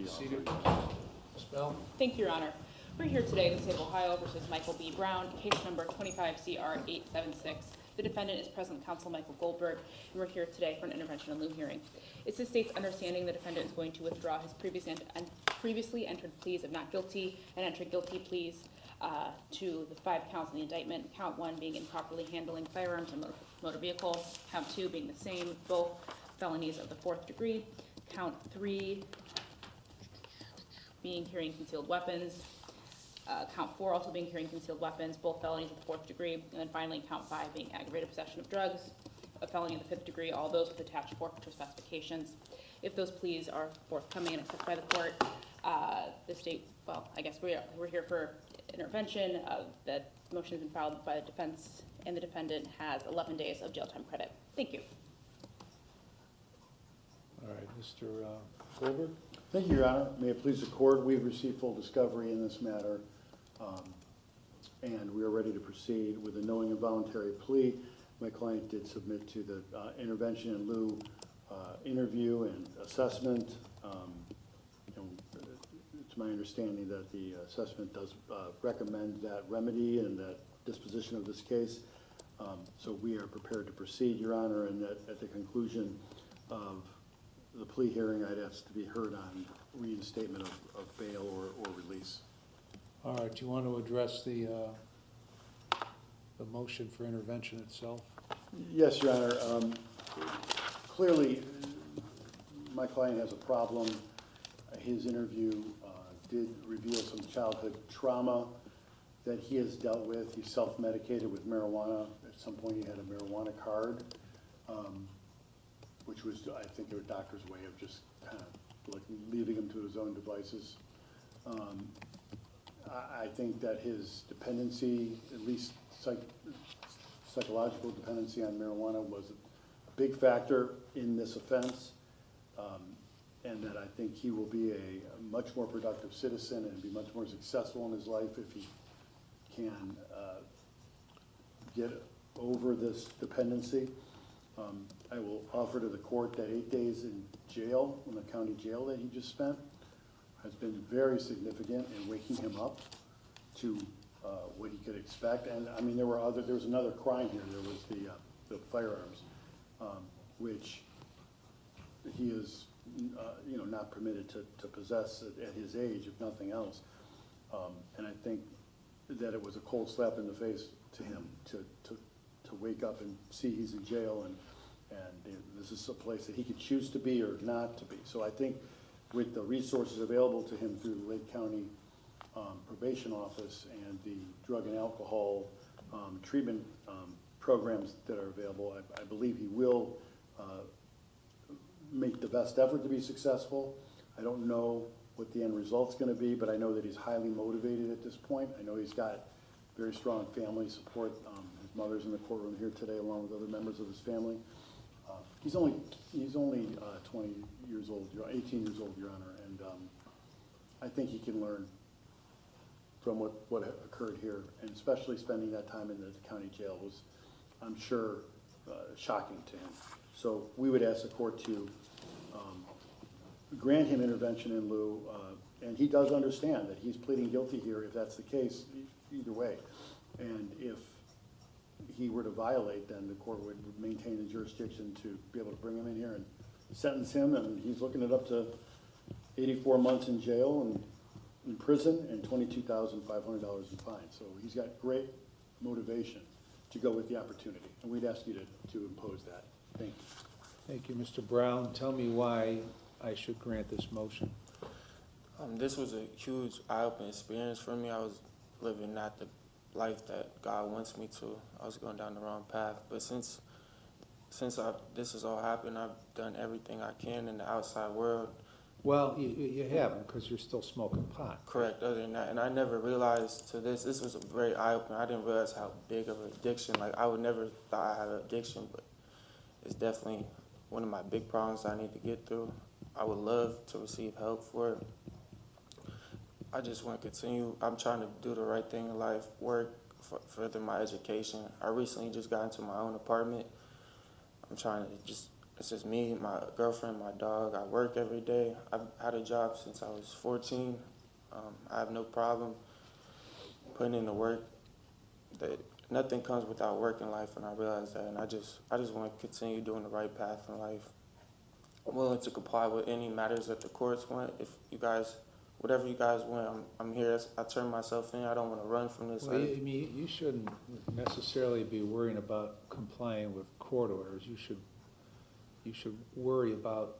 be Seated. offered. Ms. Bell? Thank you, Your Honor. We're here today in the state of Ohio versus Michael B. Brown, case number 25CR 876. The defendant is present counsel Michael Goldberg, and we're here today for an intervention in lieu hearing. It's the state's understanding the defendant is going to withdraw his previously entered pleas of not guilty and enter guilty pleas to the 5 counts in the indictment. Count 1 being improperly handling firearms and motor vehicles. Count 2 being the same, both felonies of the 4th degree. Count 3 being carrying concealed weapons. Count 4 also being carrying concealed weapons, both felonies of the 4th degree. And then finally, count 5 being aggravated possession of drugs, a felony of the 5th degree, all those with attached forfeiture specifications. If those pleas are forthcoming and accepted by the court, the state, well, I guess we're here for intervention. The motion has been filed by the defense, and the defendant has 11 days of jail time credit. Thank you. All right, Mr. Goldberg? Thank you, Your Honor. May it please the court, we've received full discovery in this matter, and we are ready to proceed with a knowing and voluntary plea. My client did submit to the intervention in lieu interview and assessment. It's my understanding that the assessment does recommend that remedy and that disposition of this case. So we are prepared to proceed, Your Honor, and that at the conclusion of the plea hearing, I'd ask to be heard on reinstatement of bail or release. All right, do you want to address the motion for intervention itself? Yes, Your Honor. Clearly, my client has a problem. His interview did reveal some childhood trauma that he has dealt with. He's self-medicated with marijuana. At some point, he had a marijuana card, which was, I think, a doctor's way of just kind of like leaving him to his own devices. I think that his dependency, at least psychological dependency on marijuana, was a big factor in this offense, and that I think he will be a much more productive citizen and be much more successful in his life if he can get over this dependency. I will offer to the court that 8 days in jail, in the county jail that he just spent, has been very significant in waking him up to what he could expect. And I mean, there was another crime here. There was the firearms, which he is, not permitted to possess at his age, if nothing else. And I think that it was a cold slap in the face to him to wake up and see he's in jail, and this is a place that he could choose to be or not to be. So I think with the resources available to him through the Lake County Probation Office and the drug and alcohol treatment programs that are available, I believe he will make the best effort to be successful. I don't know what the end result's going to be, but I know that he's highly motivated at this point. I know he's got very strong family support. His mother's in the courtroom here today, along with other members of his family. He's only 20 years old, 18 years old, Your Honor, and I think he can learn from what occurred here, and especially spending that time in the county jail was, I'm sure, shocking to him. So we would ask the court to grant him intervention in lieu, and he does understand that he's pleading guilty here if that's the case, either way. And if he were to violate, then the court would maintain the jurisdiction to be able to bring him in here and sentence him, and he's looking at up to 84 months in jail and in prison and $22,500 in fine. So he's got great motivation to go with the opportunity, and we'd ask you to impose that. Thank you. Thank you, Mr. Brown. Tell me why I should grant this motion. This was a huge eye-opening experience for me. I was living not the life that God wants me to. I was going down the wrong path. But since this has all happened, I've done everything I can in the outside world. Well, you haven't, because you're still smoking pot. Correct, other than that. And I never realized this was a very eye-opener. I didn't realize how big of an addiction. Like, I would never thought I had an addiction, but it's definitely one of my big problems I need to get through. I would love to receive help for it. I just want to continue. I'm trying to do the right thing in life, work, further my education. I recently just got into my own apartment. I'm trying to just it's just me, my girlfriend, my dog. I work every day. I've had a job since I was 14. I have no problem putting in the work. That nothing comes without work in life, and I realize that. And I just want to continue doing the right path in life. I'm willing to comply with any matters that the courts want. If you guys, whatever you guys want, I'm here. I turn myself in. I don't want to run from this. Well, I mean, you shouldn't necessarily be worrying about complying with court orders. You should worry about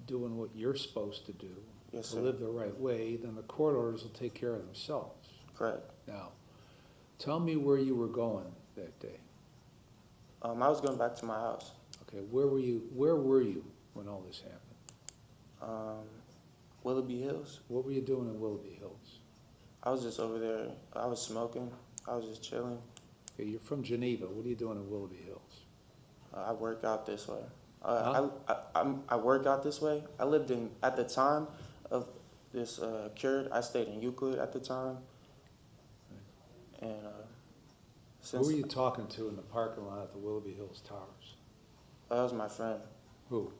doing what you're supposed to do. Yes, to sir. live the right way. Then the court orders will take care of themselves. Correct. Now, tell me where you were going that day. I was going back to my house. Okay, where were you when all this happened? Willoughby Hills. What were you doing in Willoughby Hills? I was just over there. I was smoking. I was just chilling. Okay, you're from Geneva. What are you doing in Willoughby Hills? I work out this way. Huh? I work out this way. I lived in, at the time of this cured, I stayed in Euclid at the time. And Who since were you talking to in the parking lot at the Willoughby Hills Towers? that was my friend. Who?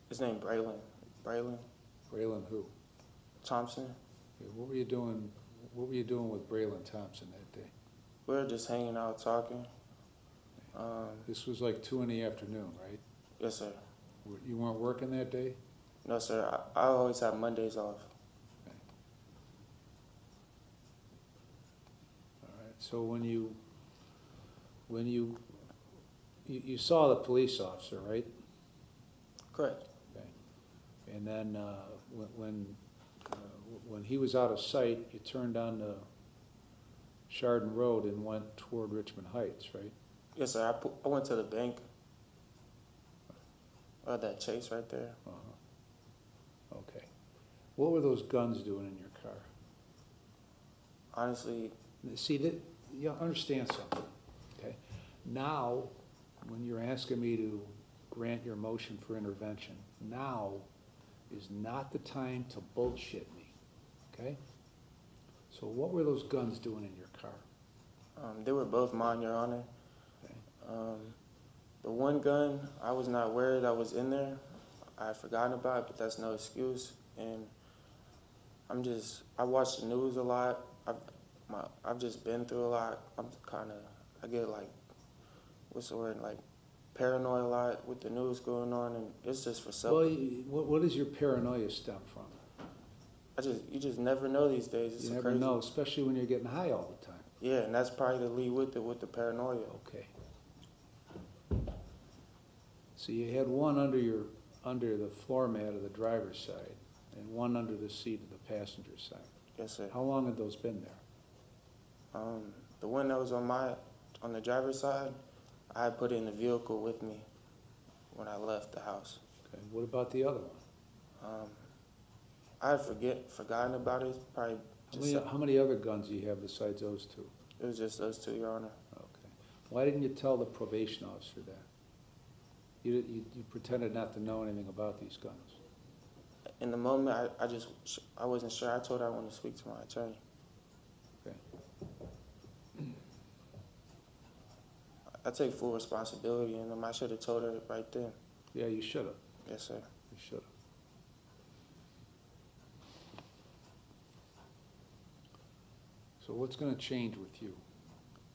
His name Braylon. Braylon who? Thompson. Okay, what were you doing with Braylon Thompson that day? We were just hanging out talking. This was like 2 in the afternoon, right? Yes, sir. You weren't working that day? No, sir. I always have Mondays off. Okay. All right, so when you saw the police officer, right? Correct. Okay. And then when he was out of sight, you turned on the Chardon Road and went toward Richmond Heights, right? Yes, sir. I went to the bank. That Chase right there. Uh-huh. Okay. What were those guns doing in your car? Honestly, See, that, you understand something, okay? Now, when you're asking me to grant your motion for intervention, now is not the time to bullshit me, okay? So what were those guns doing in your car? they were both mine, Your Honor. Okay. The one gun, I was not aware that was in there. I had forgotten about it, but that's no excuse. And I watch the news a lot. I've just been through a lot. I get like, what's the word, like paranoid a lot with the news going on, and it's just for self. Well, what does your paranoia stem from? You just never know these days. It's You never crazy. know, especially when you're getting high all the time. Yeah, and that's probably the lead with the paranoia. Okay. So you had one under the floor mat of the driver's side and one under the seat of the passenger side. Yes, sir. How long had those been there? The one that was on the driver's side, I had put it in the vehicle with me when I left the house. Okay. What about the other one? I had forgotten about it. Probably How many other guns do you have besides those two? it was just those two, Your Honor. Okay. Why didn't you tell the probation officer that? You pretended not to know anything about these guns. In the moment, I wasn't sure. I told her I wanted to speak to my attorney. Okay. I take full responsibility, and I should have told her right then. Yeah, you should have. Yes, sir. You should have. So what's going to change with you?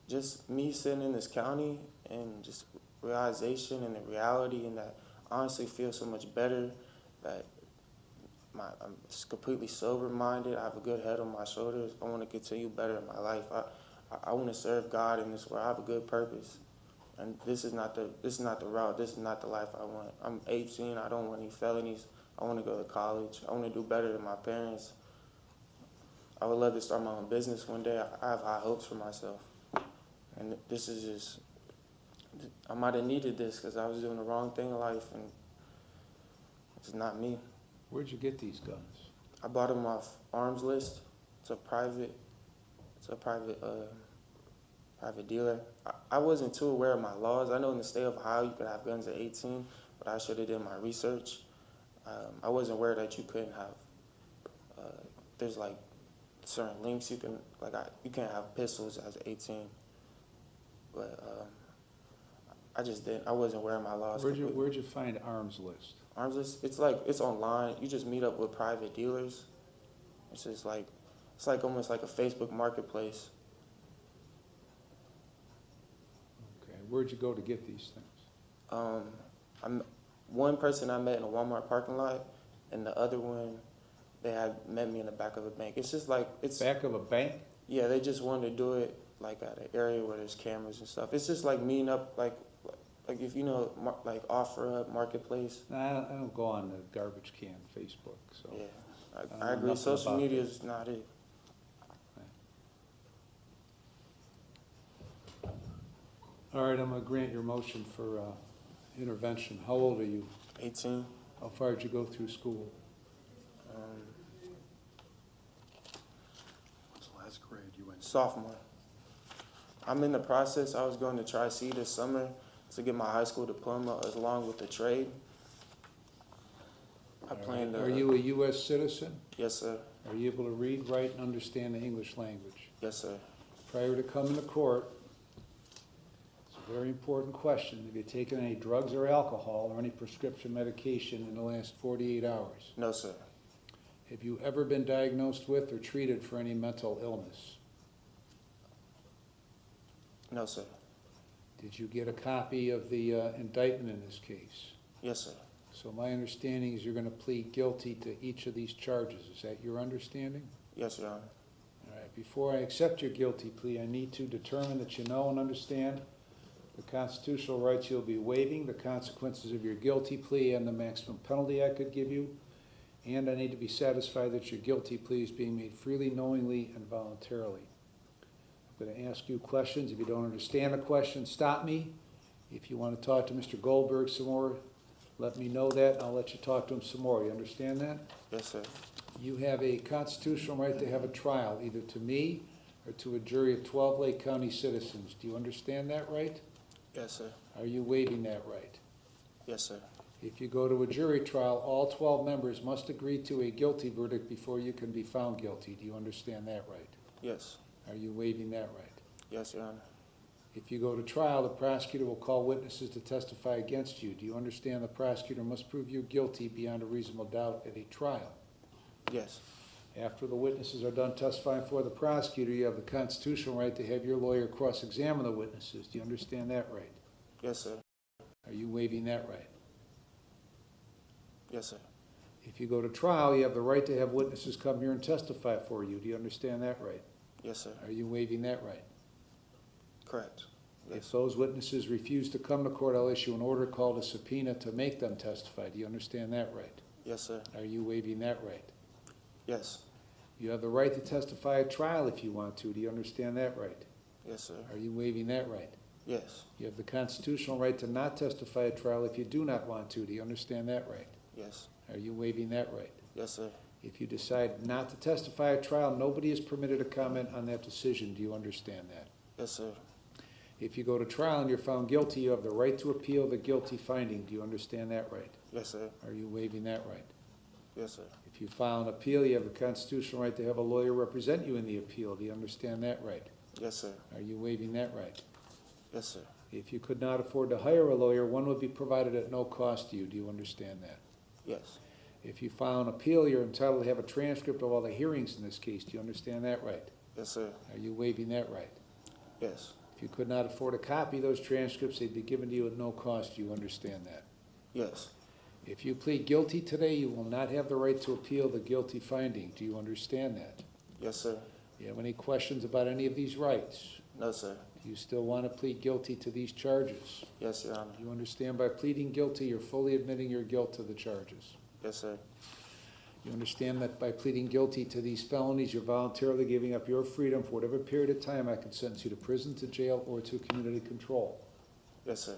Just me sitting in this county and just realization and the reality, and that I honestly feel so much better that I'm completely sober-minded. I have a good head on my shoulders. I want to continue better in my life. I want to serve God in this world. I have a good purpose, and this is not the route. This is not the life I want. I'm 18. I don't want any felonies. I want to go to college. I want to do better than my parents. I would love to start my own business one day. I have high hopes for myself, and this is just. I might have needed this because I was doing the wrong thing in life, and it's not me. Where'd you get these guns? I bought them off Arms List. It's a private dealer. I wasn't too aware of my laws. I know in the state of Ohio you could have guns at 18, but I should have done my research. I wasn't aware that you couldn't have. There's like certain links you can't have pistols as 18, but. I just didn't. I wasn't wearing my laws. Where'd you find arms list? Arms list, it's like, it's online. You just meet up with private dealers. It's just like, it's like almost like a Facebook marketplace. Okay, where'd you go to get these things? One person I met in a Walmart parking lot, and the other one, they had met me in the back of a bank. It's just like, it's, Back of a bank? yeah, they just wanted to do it like at an area where there's cameras and stuff. It's just like meeting up, like if you know, like OfferUp, Marketplace. No, I don't go on the garbage can Facebook, so. Yeah, don't I know agree. nothing Social about media that. is not it. All right, I'm gonna grant your motion for intervention. How old are you? 18. How far did you go through school? What's the last grade you went to? Sophomore. I'm in the process. I was going to Tri-C this summer to get my high school diploma along with the trade. I plan to. Are you a U.S. citizen? Yes, sir. Are you able to read, write, and understand the English language? Yes, sir. Prior to coming to court, it's a very important question. Have you taken any drugs or alcohol or any prescription medication in the last 48 hours? No, sir. Have you ever been diagnosed with or treated for any mental illness? No, sir. Did you get a copy of the indictment in this case? Yes, sir. So my understanding is you're going to plead guilty to each of these charges. Is that your understanding? Yes, Your Honor. All right, before I accept your guilty plea, I need to determine that you know and understand the constitutional rights you'll be waiving, the consequences of your guilty plea, and the maximum penalty I could give you. And I need to be satisfied that your guilty plea is being made freely, knowingly, and voluntarily. I'm going to ask you questions. If you don't understand a question, stop me. If you want to talk to Mr. Goldberg some more, let me know that, and I'll let you talk to him some more. You understand that? Yes, sir. You have a constitutional right to have a trial, either to me or to a jury of 12 Lake County citizens. Do you understand that right? Yes, sir. Are you waiving that right? Yes, sir. If you go to a jury trial, all 12 members must agree to a guilty verdict before you can be found guilty. Do you understand that right? Yes. Are you waiving that right? Yes, Your Honor. If you go to trial, the prosecutor will call witnesses to testify against you. Do you understand the prosecutor must prove you guilty beyond a reasonable doubt at a trial? Yes. After the witnesses are done testifying for the prosecutor, you have the constitutional right to have your lawyer cross-examine the witnesses. Do you understand that right? Yes, sir. Are you waiving that right? Yes, sir. If you go to trial, you have the right to have witnesses come here and testify for you. Do you understand that right? Yes, sir. Are you waiving that right? Correct. Yes. If those witnesses refuse to come to court, I'll issue an order called a subpoena to make them testify. Do you understand that right? Yes, sir. Are you waiving that right? Yes. You have the right to testify at trial if you want to. Do you understand that right? Yes, sir. Are you waiving that right? Yes. You have the constitutional right to not testify at trial if you do not want to. Do you understand that right? Yes. Are you waiving that right? Yes, sir. If you decide not to testify at trial, nobody is permitted to comment on that decision. Do you understand that? Yes, sir. If you go to trial and you're found guilty, you have the right to appeal the guilty finding. Do you understand that right? Yes, sir. Are you waiving that right? Yes, sir. If you file an appeal, you have the constitutional right to have a lawyer represent you in the appeal. Do you understand that right? Yes, sir. Are you waiving that right? Yes, sir. If you could not afford to hire a lawyer, one would be provided at no cost to you. Do you understand that? Yes. If you file an appeal, you're entitled to have a transcript of all the hearings in this case. Do you understand that right? Yes, sir. Are you waiving that right? Yes. If you could not afford a copy of those transcripts, they'd be given to you at no cost. Do you understand that? Yes. If you plead guilty today, you will not have the right to appeal the guilty finding. Do you understand that? Yes, sir. Do you have any questions about any of these rights? No, sir. Do you still want to plead guilty to these charges? Yes, Your Honor. Do you understand by pleading guilty, you're fully admitting your guilt to the charges? Yes, sir. You understand that by pleading guilty to these felonies, you're voluntarily giving up your freedom for whatever period of time I can sentence you to prison, to jail, or to community control. Yes, sir.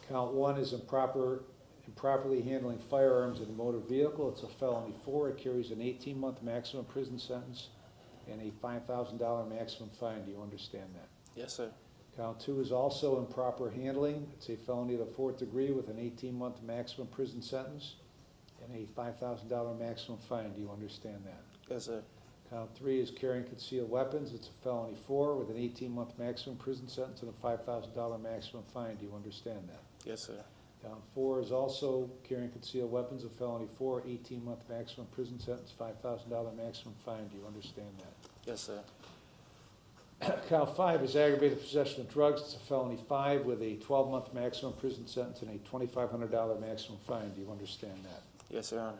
Count one is improperly handling firearms in a motor vehicle. It's a felony 4. It carries an 18-month maximum prison sentence and a $5,000 maximum fine. Do you understand that? Yes, sir. Count 2 is also improper handling. It's a felony of the 4th degree with an 18-month maximum prison sentence and a $5,000 maximum fine. Do you understand that? Yes, sir. Count 3 is carrying concealed weapons. It's a felony 4 with an 18-month maximum prison sentence and a $5,000 maximum fine. Do you understand that? Yes, sir. Count 4 is also carrying concealed weapons, a felony 4, 18-month maximum prison sentence, $5,000 maximum fine. Do you understand that? Yes, sir. Count 5 is aggravated possession of drugs. It's a felony 5 with a 12-month maximum prison sentence and a $2,500 maximum fine. Do you understand that? Yes, Your Honor.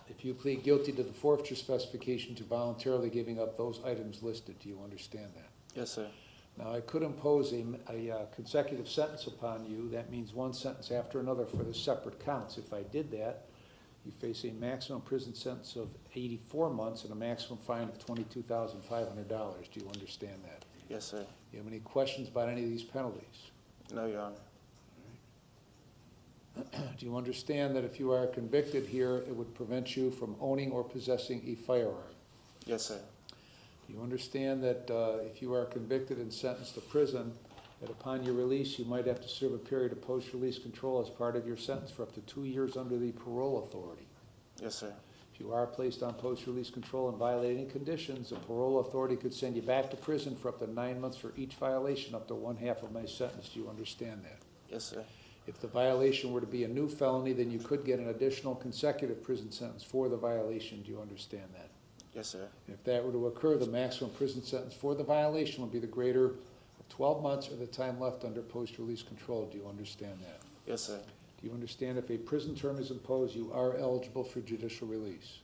If you plead guilty to the forfeiture specifications, you're voluntarily giving up those items listed. Do you understand that? Yes, sir. Now, I could impose a consecutive sentence upon you. That means one sentence after another for the separate counts. If I did that, you face a maximum prison sentence of 84 months and a maximum fine of $22,500. Do you understand that? Yes, sir. Do you have any questions about any of these penalties? No, Your Honor. Do you understand that if you are convicted here, it would prevent you from owning or possessing a firearm? Yes, sir. Do you understand that if you are convicted and sentenced to prison, that upon your release, you might have to serve a period of post-release control as part of your sentence for up to 2 years under the parole authority? Yes, sir. If you are placed on post-release control and violate any conditions, the parole authority could send you back to prison for up to 9 months for each violation, up to 1/2 of my sentence. Do you understand that? Yes, sir. If the violation were to be a new felony, then you could get an additional consecutive prison sentence for the violation. Do you understand that? Yes, sir. And if that were to occur, the maximum prison sentence for the violation would be the greater of 12 months or the time left under post-release control. Do you understand that? Yes, sir. Do you understand if a prison term is imposed, you are eligible for judicial release?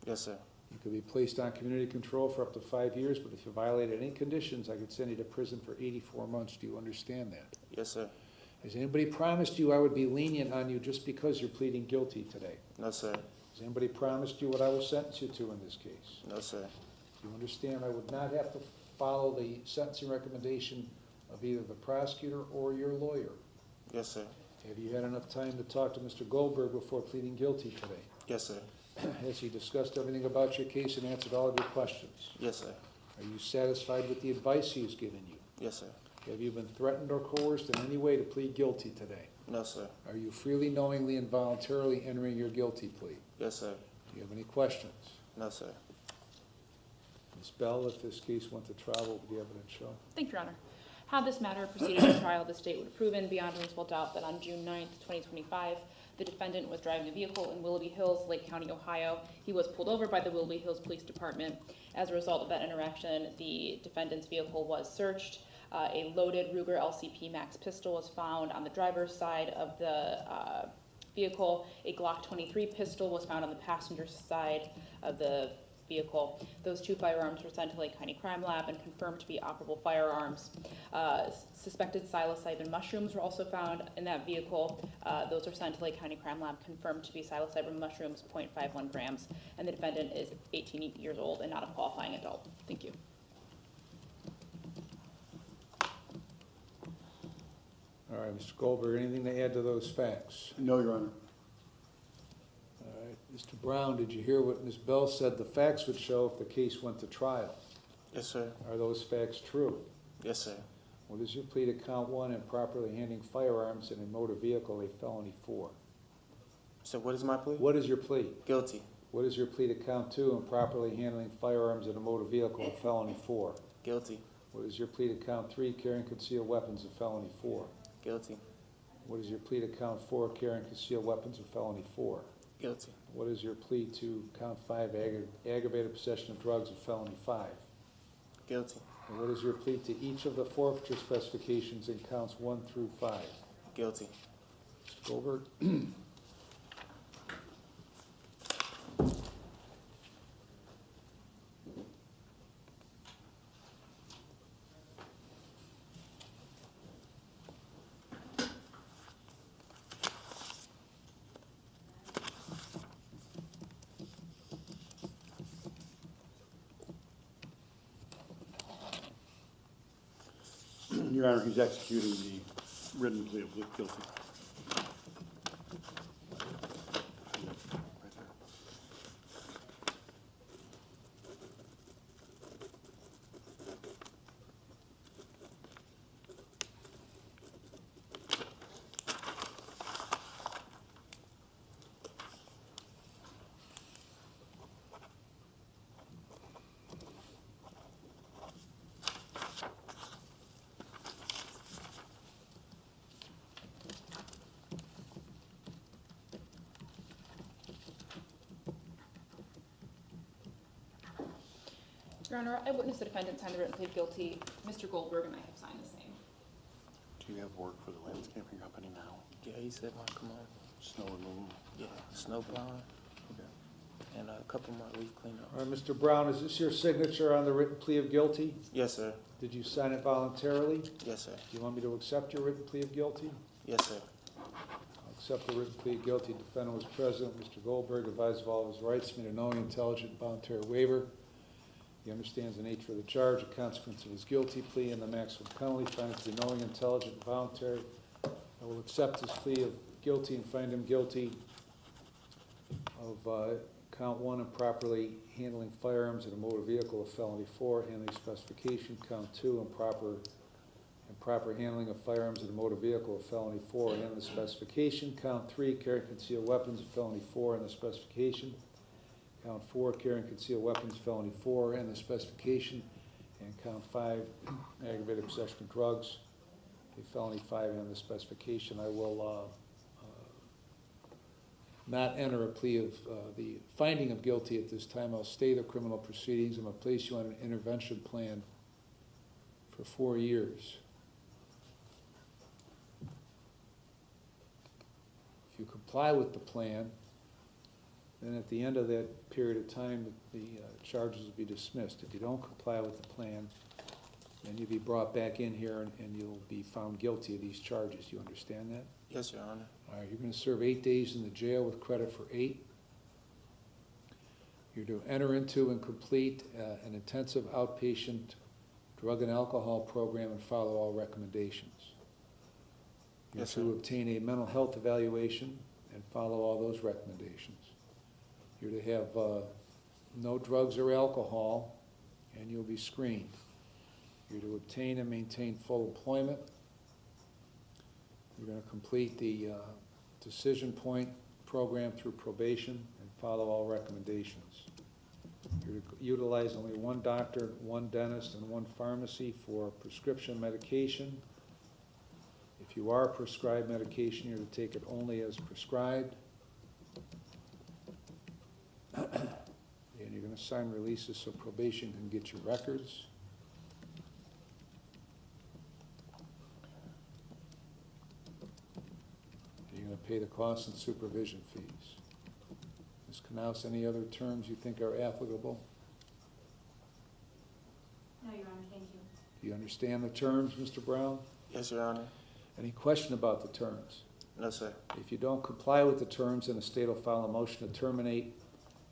Yes, sir. You could be placed on community control for up to 5 years, but if you violate any conditions, I could send you to prison for 84 months. Do you understand that? Yes, sir. Has anybody promised you I would be lenient on you just because you're pleading guilty today? No, sir. Has anybody promised you what I will sentence you to in this case? No, sir. Do you understand I would not have to follow the sentencing recommendation of either the prosecutor or your lawyer? Yes, sir. Have you had enough time to talk to Mr. Goldberg before pleading guilty today? Yes, sir. Has he discussed everything about your case and answered all of your questions? Yes, sir. Are you satisfied with the advice he has given you? Yes, sir. Have you been threatened or coerced in any way to plead guilty today? No, sir. Are you freely, knowingly, and voluntarily entering your guilty plea? Yes, sir. Do you have any questions? No, sir. Ms. Bell, if this case went to trial, what would the evidence show? Thank you, Your Honor. Had this matter proceeded to trial, the state would have proven beyond reasonable doubt that on June 9th, 2025, the defendant was driving a vehicle in Willoughby Hills, Lake County, Ohio. He was pulled over by the Willoughby Hills Police Department. As a result of that interaction, the defendant's vehicle was searched. A loaded Ruger LCP Max pistol was found on the driver's side of the vehicle. A Glock 23 pistol was found on the passenger side of the vehicle. Those two firearms were sent to Lake County Crime Lab and confirmed to be operable firearms. Suspected psilocybin mushrooms were also found in that vehicle. Those were sent to Lake County Crime Lab, confirmed to be psilocybin mushrooms, 0.51 grams. And the defendant is 18 years old and not a qualifying adult. Thank you. All right, Mr. Goldberg, anything to add to those facts? No, Your Honor. All right, Mr. Brown, did you hear what Ms. Bell said the facts would show if the case went to trial? Yes, sir. Are those facts true? Yes, sir. What is your plea to count 1, improperly handling firearms in a motor vehicle, a felony 4? So what is my plea? What is your plea? Guilty. What is your plea to count 2, improperly handling firearms in a motor vehicle, a felony 4? Guilty. What is your plea to count 3, carrying concealed weapons, a felony 4? Guilty. What is your plea to count 4, carrying concealed weapons, a felony 4? Guilty. What is your plea to count 5, aggravated possession of drugs, a felony 5? Guilty. And what is your plea to each of the forfeiture specifications in counts 1 through 5? Guilty. Mr. Goldberg? Your Honor, he's executing the written plea of guilty. Your Honor, I witnessed the defendant sign the written plea of guilty. Mr. Goldberg and I have signed the same. Do you have work for the landscaping company now? Yeah, he said, "Mike, come on." Snow removal? Yeah, snow plowing Okay. and a couple more leaf cleanup. All right, Mr. Brown, is this your signature on the written plea of guilty? Yes, sir. Did you sign it voluntarily? Do Yes, sir. you want me to accept your written plea of guilty? Yes, sir. I'll accept the written plea of guilty. Defendant was present. Mr. Goldberg advised of all of his rights, made a knowing, intelligent, voluntary waiver. He understands the nature of the charge, the consequence of his guilty plea, and the maximum penalty. Find it to be knowing, intelligent, and voluntary. I will accept his plea of guilty and find him guilty of count 1, improperly handling firearms in a motor vehicle, of felony 4, handling specification, count 2, improper handling of firearms in a motor vehicle, of felony 4, and the specification, count 3, carry concealed weapons, of felony 4, and the specification, count 4, carrying concealed weapons, felony 4, and the specification, and count 5, aggravated possession of drugs, a felony 5, and the specification. I will not enter a plea of the finding of guilty at this time. I'll stay the criminal proceedings. I'm going to place you on an intervention plan for 4 years. If you comply with the plan, then at the end of that period of time, the charges will be dismissed. If you don't comply with the plan, then you'll be brought back in here and you'll be found guilty of these charges. You understand that? Yes, Your Honor. All right, you're going to serve 8 days in the jail with credit for 8. You're to enter into and complete an intensive outpatient drug and alcohol program and follow all recommendations. You're Yes, to sir. obtain a mental health evaluation and follow all those recommendations. You're to have no drugs or alcohol, and you'll be screened. You're to obtain and maintain full employment. You're going to complete the decision point program through probation and follow all recommendations. You're to utilize only 1 doctor, 1 dentist, and 1 pharmacy for prescription medication. If you are prescribed medication, you're to take it only as prescribed. And you're going to sign releases so probation can get your records. You're going to pay the costs and supervision fees. Ms. Knaus, any other terms you think are applicable? No, Your Honor, thank you. Do you understand the terms, Mr. Brown? Yes, Your Honor. Any question about the terms? No, sir. If you don't comply with the terms, then the state will file a motion to terminate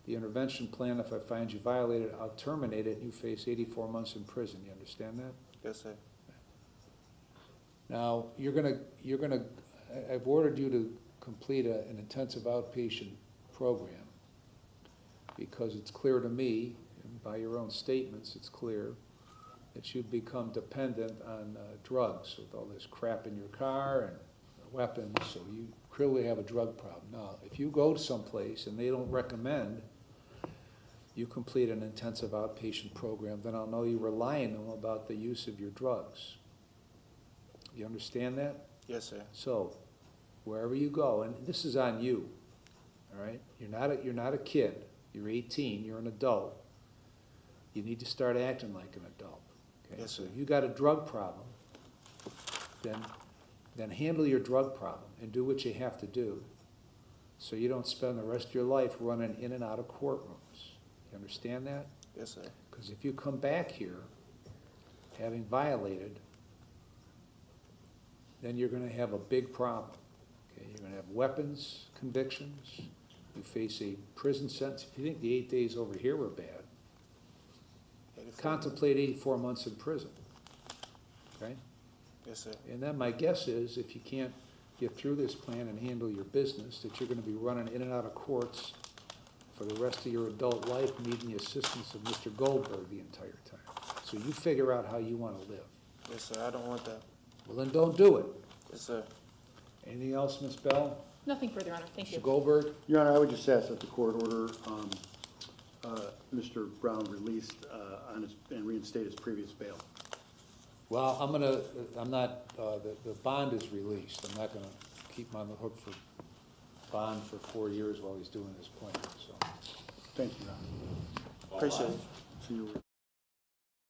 the intervention plan. If I find you violated, I'll terminate it, and you face 84 months in prison. You understand that? Yes, sir. Now, I've ordered you to complete an intensive outpatient program because it's clear to me, and by your own statements, it's clear that you've become dependent on drugs with all this crap in your car and weapons, so you clearly have a drug problem. Now, if you go to someplace and they don't recommend you complete an intensive outpatient program, then I'll know you were lying to them about the use of your drugs. You understand that? Yes, sir. So, wherever you go, and this is on you, all right? You're not a kid. You're 18. You're an adult. You need to start acting like an adult. Okay? Yes, So sir. if you got a drug problem, then handle your drug problem and do what you have to do, so you don't spend the rest of your life running in and out of courtrooms. You understand that? Yes, sir. Because if you come back here having violated, then you're going to have a big problem. Okay, you're going to have weapons convictions. You face a prison sentence. If you think the 8 days over here were bad, contemplate 84 months in prison. Okay? Yes, sir. And then my guess is, if you can't get through this plan and handle your business, that you're going to be running in and out of courts for the rest of your adult life, needing the assistance of Mr. Goldberg the entire time. So you figure out how you want to live. Yes, sir. I don't want that. Well, then don't do it. Yes, sir. Anything else, Ms. Bell? Nothing further, Your Honor. Thank you. Mr. Goldberg? Your Honor, I would just ask that the court order Mr. Brown released and reinstate his previous bail. Well, the bond is released. I'm not gonna keep him on the hook for bond for 4 years while he's doing his plan, so. Thank you, Your Honor. Appreciate it. So you were